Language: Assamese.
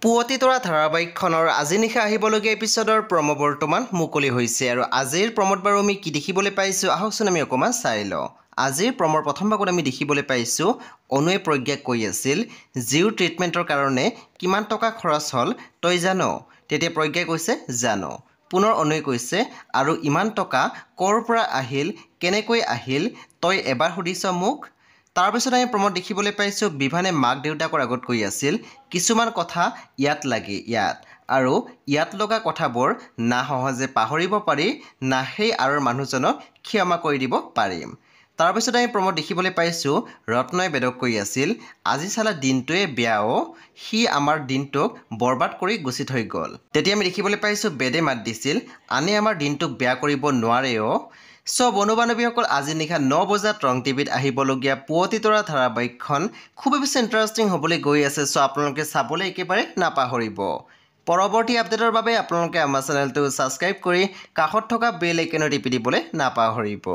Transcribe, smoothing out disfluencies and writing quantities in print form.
পুৱতি তৰা ধাৰাবাহিকখনৰ আজি নিশা আহিবলগীয়া এপিছডৰ প্ৰম' বৰ্তমান মুকলি হৈছে আৰু আজিৰ প্ৰম'ত বাৰু আমি কি দেখিবলৈ পাইছোঁ আহকচোন আমি অকণমান চাই লওঁ। আজিৰ প্ৰমৰ প্ৰথম ভাগত আমি দেখিবলৈ পাইছোঁ অনুৱে প্ৰজ্ঞাক কৈ আছিল জিউৰ ট্ৰিটমেণ্টৰ কাৰণে কিমান টকা খৰচ হ'ল তই জান? তেতিয়া প্ৰজ্ঞাই কৈছে জানো। পুনৰ অনুৱে কৈছে আৰু ইমান টকা ক'ৰ পৰা আহিল, কেনেকৈ আহিল, তই এবাৰ সুধিছ মোক? তাৰপিছত আমি প্ৰম'ত দেখিবলৈ পাইছোঁ বিভানে মাক দেউতাকৰ আগত কৈ আছিল কিছুমান কথা ইয়াত লাগে ইয়াত, আৰু ইয়াত লগা কথাবোৰ না সহজে পাহৰিব পাৰি না সেই আঁৰৰ মানুহজনক ক্ষমা কৰি দিব পাৰিম। তাৰপিছত আমি প্ৰম'ত দেখিবলৈ পাইছোঁ ৰত্নই বেদক কৈ আছিল আজি চালা দিনটোৱে বেয়া সি আমাৰ দিনটোক বৰবাদ কৰি গুচি থৈ গ'ল। তেতিয়া আমি দেখিবলৈ পাইছোঁ বেদে মাত দিছিল আনে আমাৰ দিনটোক বেয়া কৰিব নোৱাৰে বন্ধু বান্ধৱীসকল আজি নিশা 9 বজাত ৰং টিভিত আহিবলগীয়া পুৱতি তৰা ধাৰাবাহিকখন খুবেই বেছি ইণ্টাৰেষ্টিং হ'বলৈ গৈ আছে। আপোনালোকে চাবলৈ একেবাৰে নাপাহৰিব। পৰৱৰ্তী আপডেটৰ বাবে আপোনালোকে আমাৰ চেনেলটো ছাবস্ক্ৰাইব কৰি কাষত থকা বেল আইকনত টিপি দিবলৈ নাপাহৰিব।